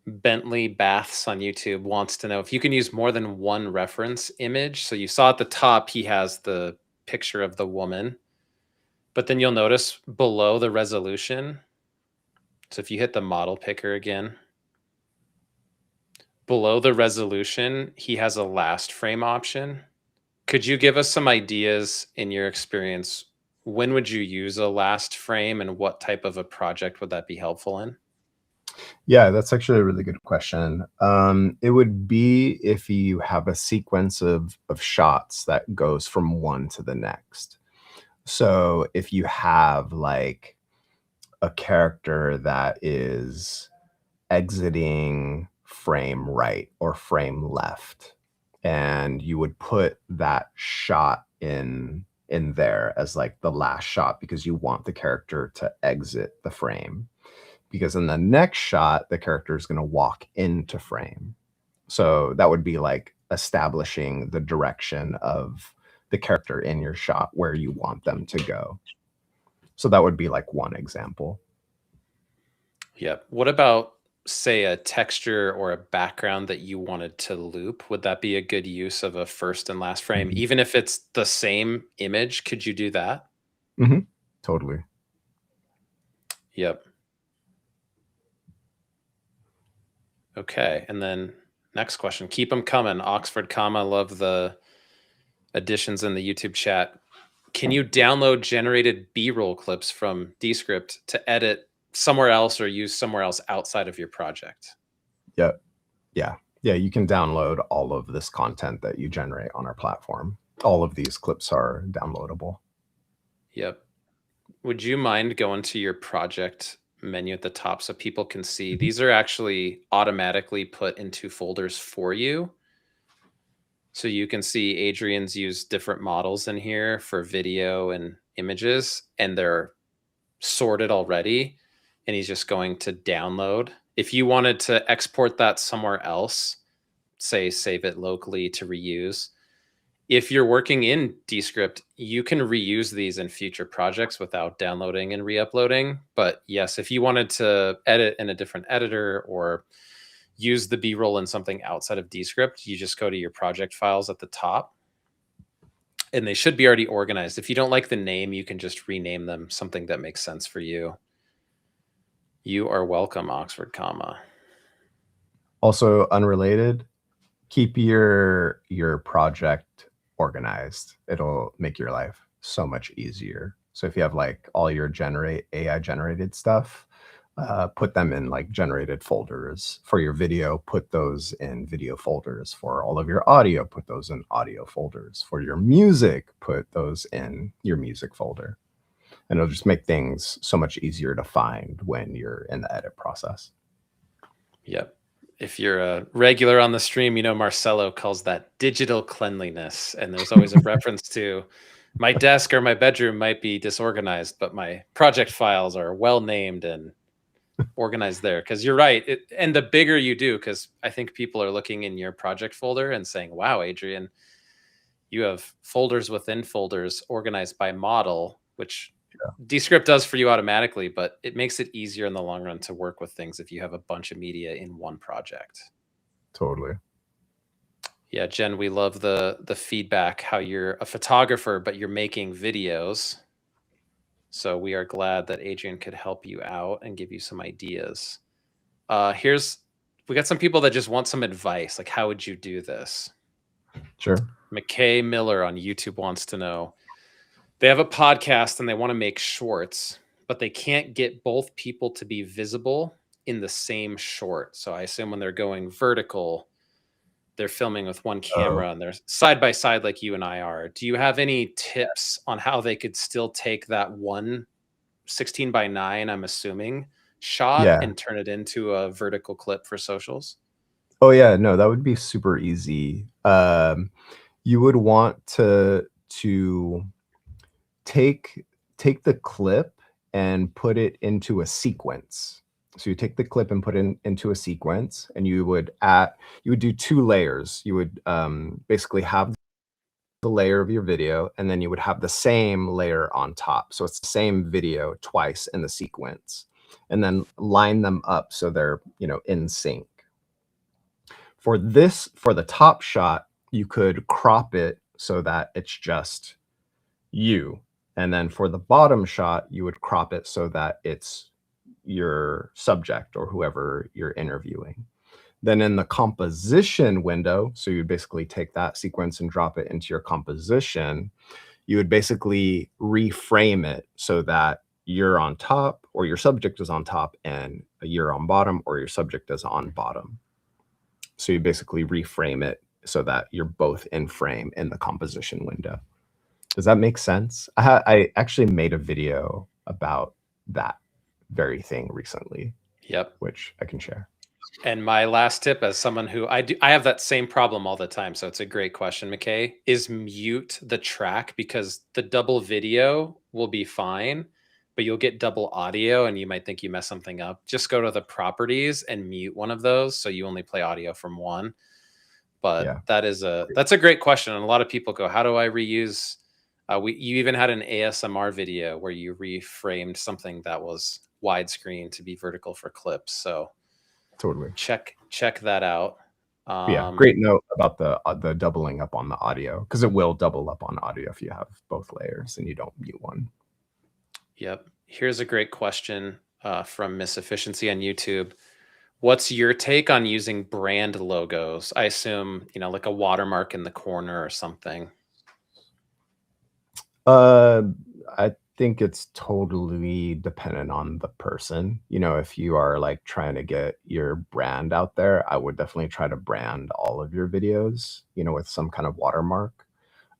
Bentley Baths on YouTube wants to know if you can use more than one reference image. So you saw at the top, he has the picture of the woman, but then you'll notice below the resolution. So if you hit the model picker again, below the resolution, he has a last frame option. Could you give us some ideas in your experience? When would you use a last frame and what type of a project would that be helpful in? Yeah, that's actually a really good question. It would be if you have a sequence of shots that goes from one to the next. So if you have like a character that is exiting frame right or frame left, and you would put that shot in there as like the last shot because you want the character to exit the frame, because in the next shot the character is going to walk into frame. So that would be like establishing the direction of the character in your shot where you want them to go. So that would be like one example. Yep. What about, say, a texture or a background that you wanted to loop? Would that be a good use of a first and last frame? Mhm. Even if it's the same image, could you do that? Mhm. Totally. Yep. Okay. And then next question. Keep them coming. Oxford comma. Love the additions in the YouTube chat. Can you download generated B-roll clips from Descript to edit somewhere else or use somewhere else outside of your project? Yep. Yeah. Yeah, you can download all of this content that you generate on our platform. All of these clips are downloadable. Yep. Would you mind going to your project menu at the top so people can see? Mhm. These are actually automatically put into folders for you. So you can see Adrian's used different models in here for video and images, and they're sorted already. And he's just going to download. If you wanted to export that somewhere else, say save it locally to reuse, if you're working in Descript, you can reuse these in future projects without downloading and re-uploading. But yes, if you wanted to edit in a different editor or use the B-roll in something outside of Descript, you just go to your project files at the top, and they should be already organized. If you don't like the name, you can just rename them something that makes sense for you. You are welcome, Oxford comma. Also unrelated, keep your project organized. It'll make your life so much easier. So if you have like all your AI generated stuff, put them in like generated folders. For your video, put those in video folders. For all of your audio, put those in audio folders. For your music, put those in your music folder. And it'll just make things so much easier to find when you're in the edit process. Yep. If you're a regular on the stream, you know Marcelo calls that digital cleanliness. And there's always a reference to my desk or my bedroom might be disorganized, but my project files are well named and organized there. Because you're right. And the bigger you do, because I think people are looking in your project folder and saying, wow, Adrien, you have folders within folders organized by model, which Descript does for you automatically, but it makes it easier in the long run to work with things if you have a bunch of media in one project. Totally. Yeah, Jen, we love the feedback, how you're a photographer, but you're making videos. So we are glad that Adrien could help you out and give you some ideas. We got some people that just want some advice. Like, how would you do this? Sure. McKay Miller on YouTube wants to know. They have a podcast and they want to make shorts, but they can't get both people to be visible in the same short. So I assume when they're going vertical, they're filming with one camera and they're side by side like you and I are. Do you have any tips on how they could still take that one 16:9, I'm assuming, shot Yeah. and turn it into a vertical clip for socials? Oh yeah, no, that would be super easy. You would want to take the clip and put it into a sequence. So you take the clip and put it into a sequence, and you would do 2 layers. You would basically have the layer of your video, and then you would have the same layer on top. So it's the same video twice in the sequence, and then line them up so they're, in sync. For the top shot, you could crop it so that it's just you. And then for the bottom shot, you would crop it so that it's your subject or whoever you're interviewing. Then in the composition window, so you'd basically take that sequence and drop it into your composition, you would basically reframe it so that you're on top or your subject is on top and you're on bottom or your subject is on bottom. So you basically reframe it so that you're both in frame in the composition window. Does that make sense? I actually made a video about that very thing recently. Yep. Which I can share. And my last tip, as someone who I have that same problem all the time. So it's a great question, McKay, is mute the track, because the double video will be fine, but you'll get double audio and you might think you messed something up. Just go to the properties and mute one of those, so you only play audio from one. But Yeah. that's a great question. And a lot of people go, how do I reuse? You even had an ASMR video where you reframed something that was widescreen to be vertical for clips. So Totally. check that out. Yeah, great note about the doubling up on the audio, because it will double up on audio if you have both layers and you don't mute one. Yep. Here's a great question from Miss Efficiency on YouTube. What's your take on using brand logos? I assume, like a watermark in the corner or something. I think it's totally dependent on the person. If you are like trying to get your brand out there, I would definitely try to brand all of your videos, with some kind of watermark.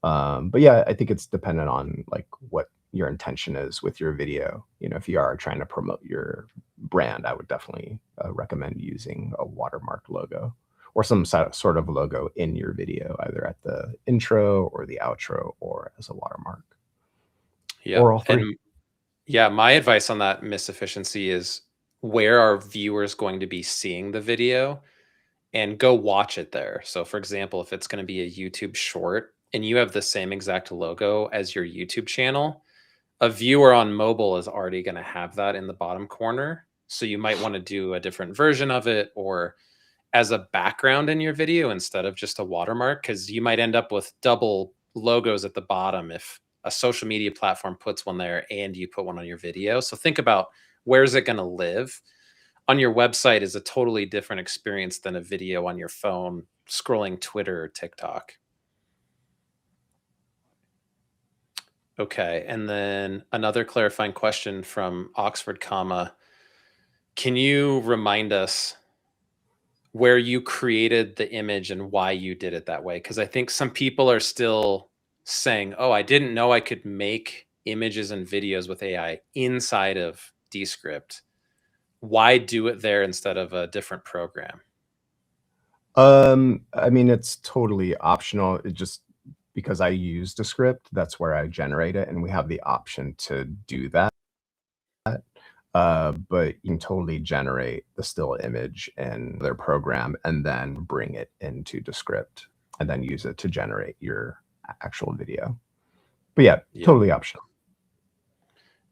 But yeah, I think it's dependent on like what your intention is with your video. If you are trying to promote your brand, I would definitely recommend using a watermark logo or some sort of logo in your video, either at the intro or the outro or as a watermark. Yeah. Or all 3. And yeah, my advice on that, Miss Efficiency, is where are viewers going to be seeing the video, and go watch it there. So for example, if it's going to be a YouTube short and you have the same exact logo as your YouTube channel, a viewer on mobile is already going to have that in the bottom corner. So you might want to do a different version of it, or as a background in your video instead of just a watermark, because you might end up with double logos at the bottom if a social media platform puts one there and you put one on your video. So think about, where's it going to live? On your website is a totally different experience than a video on your phone scrolling Twitter or TikTok. Okay, and then another clarifying question from Oxford, can you remind us where you created the image and why you did it that way? Because I think some people are still saying, oh, I didn't know I could make images and videos with AI inside of Descript. Why do it there instead of a different program? I mean, it's totally optional. It just, because I use Descript, that's where I generate it, and we have the option to do that. But you can totally generate the still image in their program and then bring it into Descript and then use it to generate your actual video. But yeah, totally optional.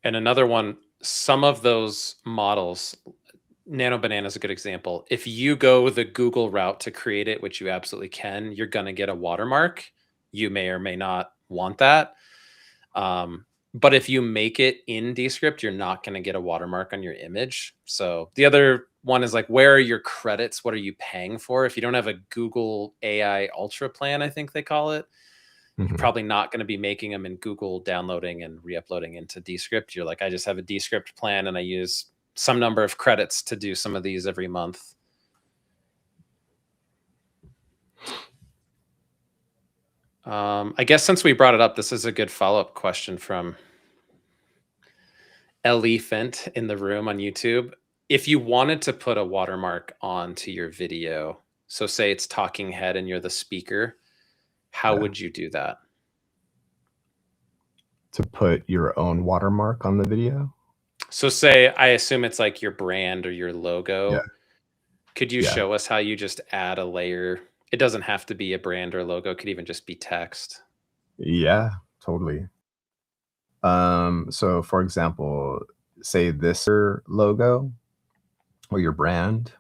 And another one, some of those models, Nano Banana is a good example. If you go the Google route to create it, which you absolutely can, you're going to get a watermark. You may or may not want that. But if you make it in Descript, you're not going to get a watermark on your image. So the other one is like, where are your credits? What are you paying for? If you don't have a Google AI Ultra plan, I think they call it, you're probably not going to be making them in Google, downloading and re-uploading into Descript. You're like, I just have a Descript plan and I use some number of credits to do some of these every month. I guess since we brought it up, this is a good follow-up question from Elephant in the room on YouTube. If you wanted to put a watermark onto your video, so say it's talking head and you're the speaker, how would you do that? To put your own watermark on the video? So say, I assume it's like your brand or your logo. Yeah. Could you show us how you just add a layer? It doesn't have to be a brand or logo. It could even just be text. Yeah, totally. So for example, say this logo or your brand,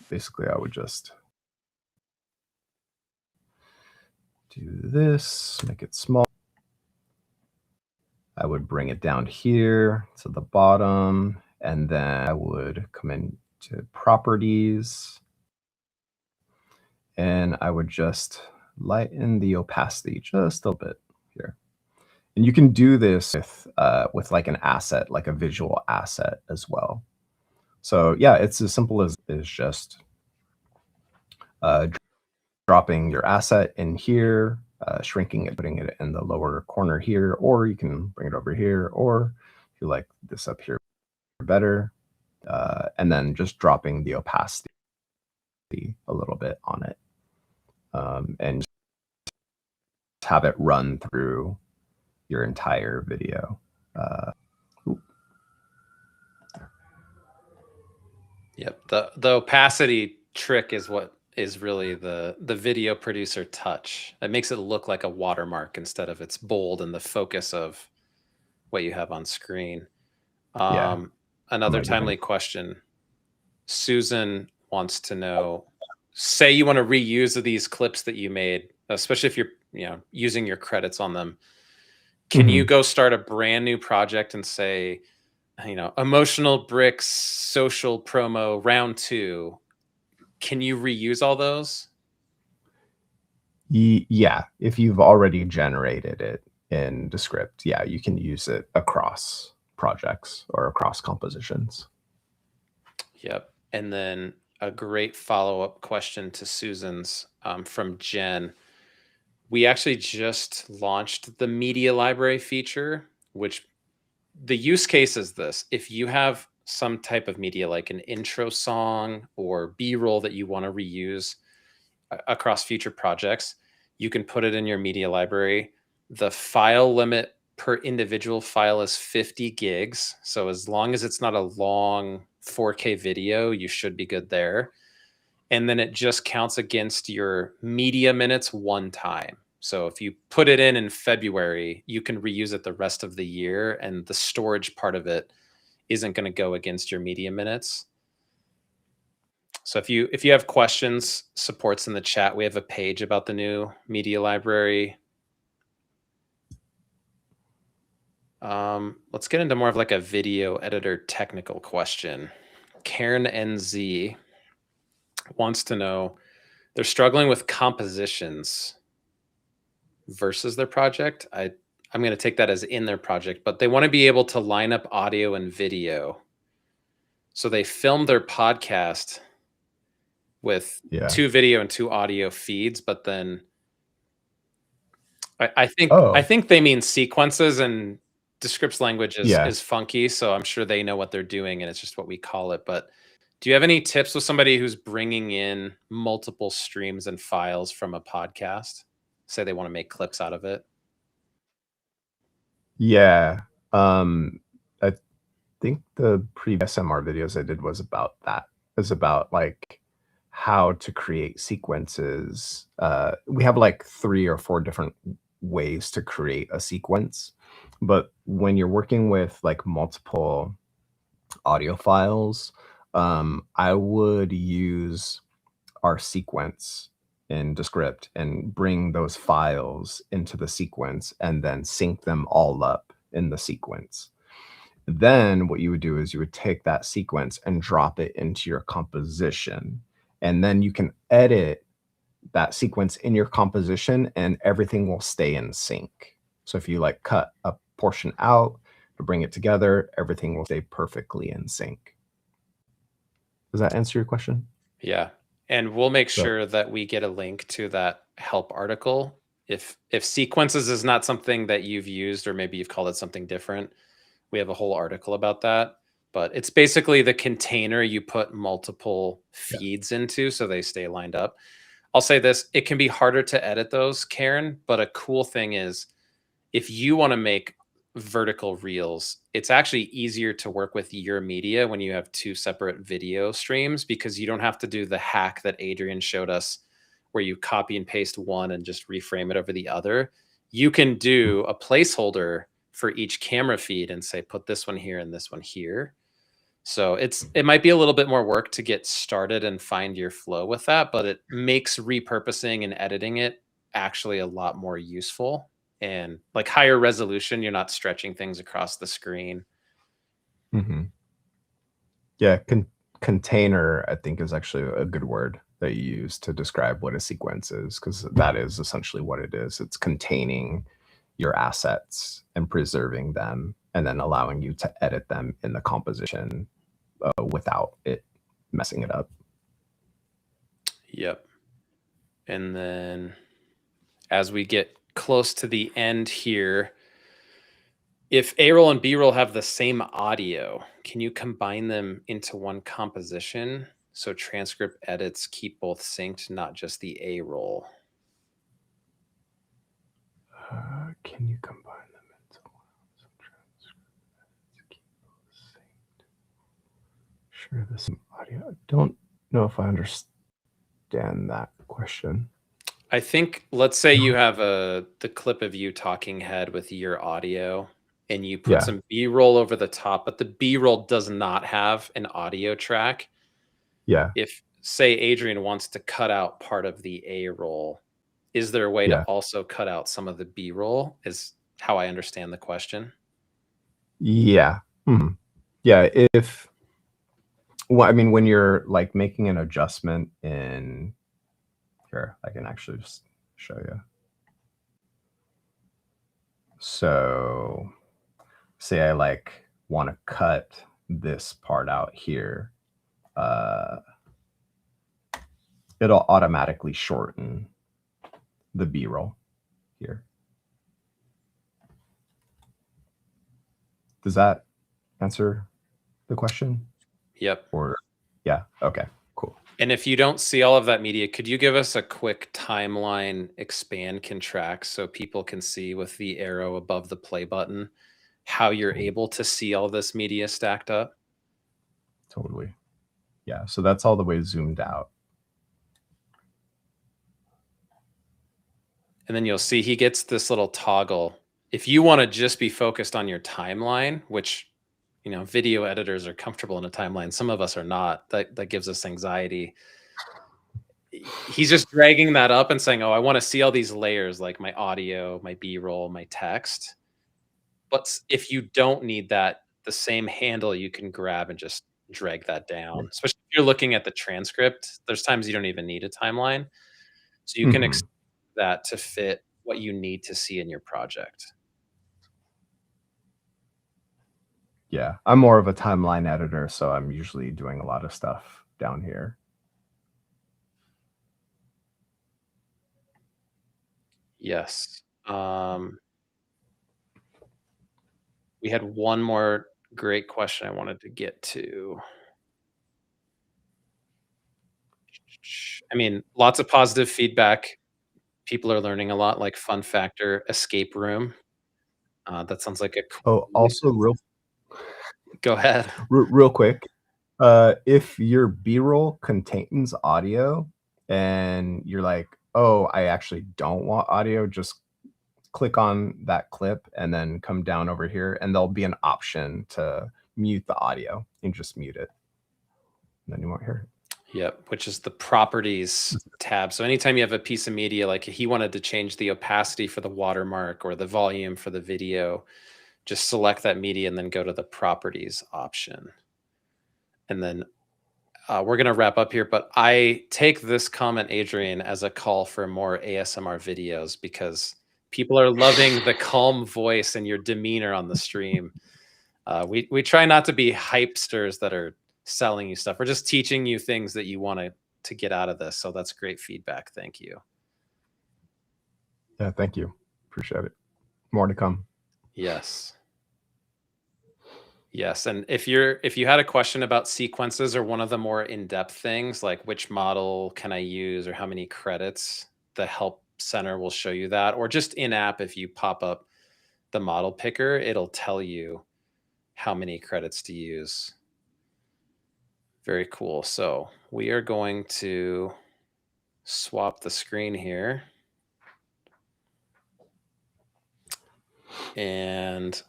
basically I would just do this, make it small. I would bring it down here to the bottom, and then I would come into properties, and I would just lighten the opacity just a little bit here. And you can do this with like an asset, like a visual asset as well. So yeah, it's as simple as just dropping your asset in here, shrinking it, putting it in the lower corner here, or you can bring it over here, or if you like this up here better, and then just dropping the opacity a little bit on it, and just have it run through your entire video. Yep. The opacity trick is what is really the video producer touch. It makes it look like a watermark instead of it's bold and the focus of what you have on screen. Another timely question. Susan wants to know, say you want to reuse these clips that you made, especially if you're using your credits on them. Can you go start a brand new project and say, Emotional Bricks social promo round 2? Can you reuse all those? Yeah, if you've already generated it in Descript, yeah, you can use it across projects or across compositions. Yep. And then a great follow-up question to Susan's from Jen. We actually just launched the media library feature, which the use case is this. If you have some type of media like an intro song or B-roll that you want to reuse across future projects, you can put it in your media library. The file limit per individual file is 50 gigs. So as long as it's not a long 4K video, you should be good there. And then it just counts against your media minutes one time. So if you put it in February, you can reuse it the rest of the year, and the storage part of it isn't going to go against your media minutes. So if you have questions, support's in the chat. We have a page about the new media library. Let's get into more of like a video editor technical question. Karen NZ wants to know, they're struggling with compositions versus their project. I'm going to take that as in their project, but they want to be able to line up audio and video. So they filmed their podcast with 2 video and 2 audio feeds, but then I think they mean sequences, and Descript's language is funky, so I'm sure they know what they're doing, and it's just what we call it. But do you have any tips with somebody who's bringing in multiple streams and files from a podcast? Say they want to make clips out of it. Yeah. I think the previous SMR videos I did was about that. It was about like how to create sequences. We have like 3 or 4 different ways to create a sequence. But when you're working with like multiple audio files, I would use our sequence in Descript and bring those files into the sequence and then sync them all up in the sequence. Then what you would do is you would take that sequence and drop it into your composition. And then you can edit that sequence in your composition and everything will stay in sync. So if you like cut a portion out to bring it together, everything will stay perfectly in sync. Does that answer your question? Yeah. And we'll make So- sure that we get a link to that help article. If sequences is not something that you've used, or maybe you've called it something different, we have a whole article about that. But it's basically the container you put multiple feeds into so they stay lined up. I'll say this, it can be harder to edit those, Karen, but a cool thing is if you want to make vertical reels, it's actually easier to work with your media when you have two separate video streams, because you don't have to do the hack that Adrien showed us where you copy and paste one and just reframe it over the other. You can do a placeholder for each camera feed and say, put this one here and this one here. So it might be a little bit more work to get started and find your flow with that, but it makes repurposing and editing it actually a lot more useful. And like higher resolution, you're not stretching things across the screen. Mhm. Yeah, container, I think, is actually a good word that you use to describe what a sequence is, because that is essentially what it is. It's containing your assets and preserving them, and then allowing you to edit them in the composition without it messing it up. Yep. And then as we get close to the end here, if A-roll and B-roll have the same audio, can you combine them into one composition so transcript edits keep both synced, not just the A-roll? Can you combine them into one? So transcript edits keep both synced. Sure, there's some audio. I don't know if I understand that question. I think, let's say you have the clip of you talking head with your audio and you put some B-roll over the top, but the B-roll does not have an audio track. Yeah. If, say, Adrien wants to cut out part of the A-roll, is there a way to also cut out some of the B-roll, is how I understand the question? Yeah. Mhm. Yeah, well, I mean, when you're like making an adjustment in here, I can actually just show you. So say I like want to cut this part out here, it'll automatically shorten the B-roll here. Does that answer the question? Yep. Or yeah, okay, cool. And if you don't see all of that media, could you give us a quick timeline expand contract so people can see with the arrow above the play button how you're able to see all this media stacked up? Totally. Yeah, so that's all the way zoomed out. And then you'll see he gets this little toggle. If you want to just be focused on your timeline, which, you know, video editors are comfortable in a timeline, some of us are not, that gives us anxiety. He's just dragging that up and saying, oh, I want to see all these layers, like my audio, my B-roll, my text. But if you don't need that, the same handle you can grab and just drag that down. Especially if you're looking at the transcript, there's times you don't even need a timeline. So you can expand that to fit what you need to see in your project. Yeah, I'm more of a timeline editor, so I'm usually doing a lot of stuff down here. Yes. We had one more great question I wanted to get to. I mean, lots of positive feedback. People are learning a lot, like fun factor, escape room. That sounds like a cool. Oh, also Go ahead. real quick, if your B-roll contains audio and you're like, oh, I actually don't want audio, just click on that clip and then come down over here and there'll be an option to mute the audio and just mute it. And then you won't hear it. Yep, which is the properties tab. So anytime you have a piece of media, like he wanted to change the opacity for the watermark or the volume for the video, just select that media and then go to the properties option. And then we're going to wrap up here, but I take this comment, Adrien, as a call for more ASMR videos because people are loving the calm voice and your demeanor on the stream. We try not to be hypesters that are selling you stuff. We're just teaching you things that you want to get out of this. So that's great feedback. Thank you. Yeah, thank you. Appreciate it. More to come. Yes. Yes, and if you had a question about sequences or one of the more in-depth things like which model can I use or how many credits, the help center will show you that, or just in-app if you pop up the model picker, it'll tell you how many credits to use. Very cool. So we are going to swap the screen here. And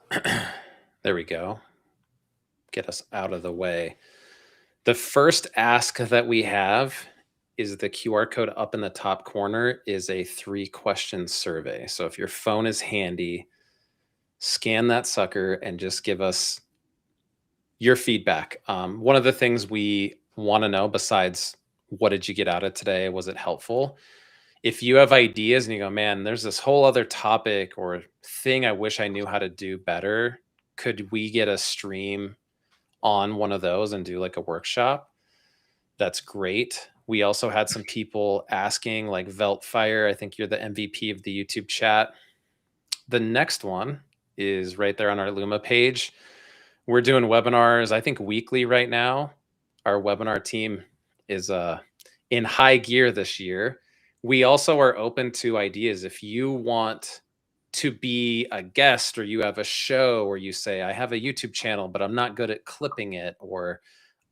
there we go. Get us out of the way. The first ask that we have is the QR code up in the top corner is a 3-question survey. So if your phone is handy, scan that sucker and just give us your feedback. One of the things we want to know besides what did you get out of today? Was it helpful? If you have ideas and you go, man, there's this whole other topic or thing I wish I knew how to do better. Could we get a stream on one of those and do like a workshop? That's great. We also had some people asking, like Veltfire, I think you're the MVP of the YouTube chat. The next one is right there on our Luma page. We're doing webinars, I think weekly right now. Our webinar team is in high gear this year. We also are open to ideas. If you want to be a guest or you have a show or you say, I have a YouTube channel, but I'm not good at clipping it, or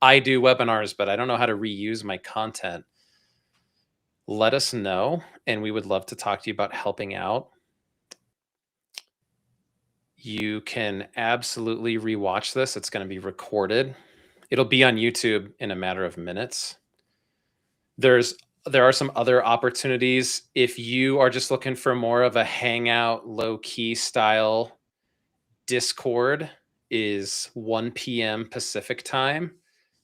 I do webinars, but I don't know how to reuse my content, let us know. And we would love to talk to you about helping out. You can absolutely rewatch this. It's going to be recorded. It'll be on YouTube in a matter of minutes. There are some other opportunities. If you are just looking for more of a hangout, low-key style, Discord is 1 p.m. Pacific time.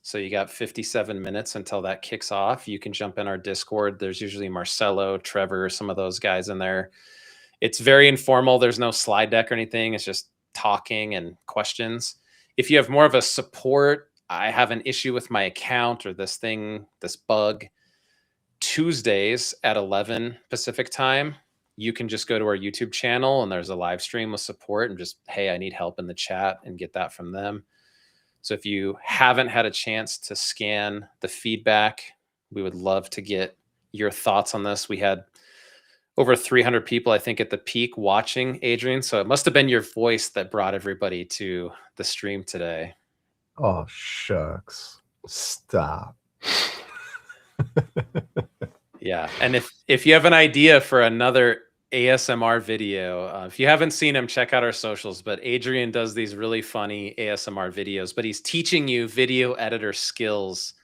So you got 57 minutes until that kicks off. You can jump in our Discord. There's usually Marcelo, Trevor, some of those guys in there. It's very informal. There's no slide deck or anything. It's just talking and questions. If you have more of a support, I have an issue with my account or this thing, this bug, Tuesdays at 11 Pacific time, you can just go to our YouTube channel and there's a live stream with support and just, hey, I need help in the chat and get that from them. So if you haven't had a chance to scan the feedback, we would love to get your thoughts on this. We had over 300 people, I think, at the peak watching, Adrien. So it must have been your voice that brought everybody to the stream today. Oh, shucks. Stop. Yeah. And if you have an idea for another ASMR video, if you haven't seen him, check out our socials. But Adrien does these really funny ASMR videos, but he's teaching you video editor skills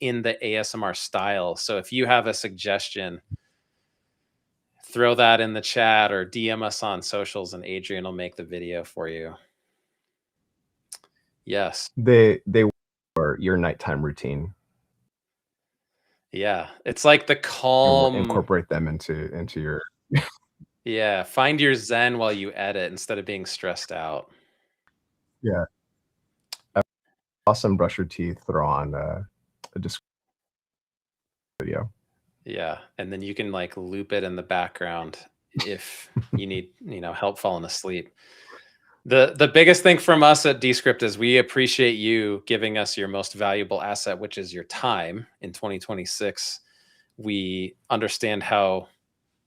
in the ASMR style. So if you have a suggestion, throw that in the chat or DM us on socials and Adrien will make the video for you. Yes. They were your nighttime routine. Yeah. It's like the calm. Incorporate them into your. Yeah. Find your zen while you edit instead of being stressed out. Yeah. Awesome. Brush your teeth. Throw on a Descript video. Yeah. And then you can like loop it in the background if you need, help falling asleep. The biggest thing from us at Descript is we appreciate you giving us your most valuable asset, which is your time in 2026. We understand how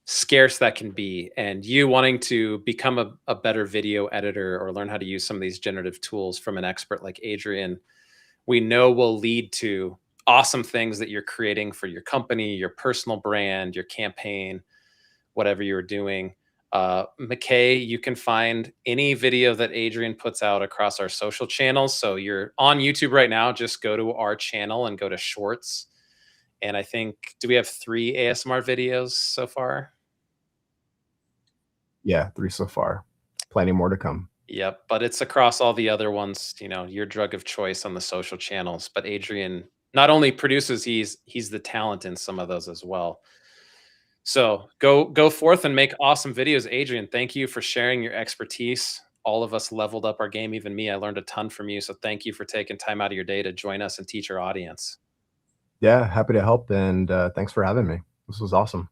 scarce that can be, and you wanting to become a better video editor or learn how to use some of these generative tools from an expert like Adrien, we know will lead to awesome things that you're creating for your company, your personal brand, your campaign, whatever you're doing. McKay, you can find any video that Adrien puts out across our social channels. So you're on YouTube right now, just go to our channel and go to shorts. And I think, do we have 3 ASMR videos so far? Yeah, 3 so far. Plenty more to come. Yep, but it's across all the other ones, your drug of choice on the social channels. But Adrien not only produces, he's the talent in some of those as well. So go forth and make awesome videos, Adrien. Thank you for sharing your expertise. All of us leveled up our game, even me. I learned a ton from you. So thank you for taking time out of your day to join us and teach our audience. Yeah, happy to help, and thanks for having me. This was awesome.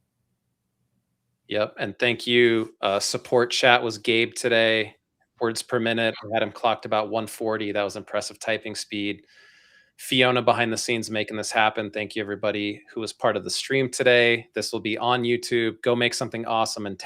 Yep, and thank you. Support chat was Gabe today. Words per minute. I had him clocked about 140. That was impressive typing speed. Fiona behind the scenes making this happen. Thank you, everybody who was part of the stream today. This will be on YouTube. Go make something awesome and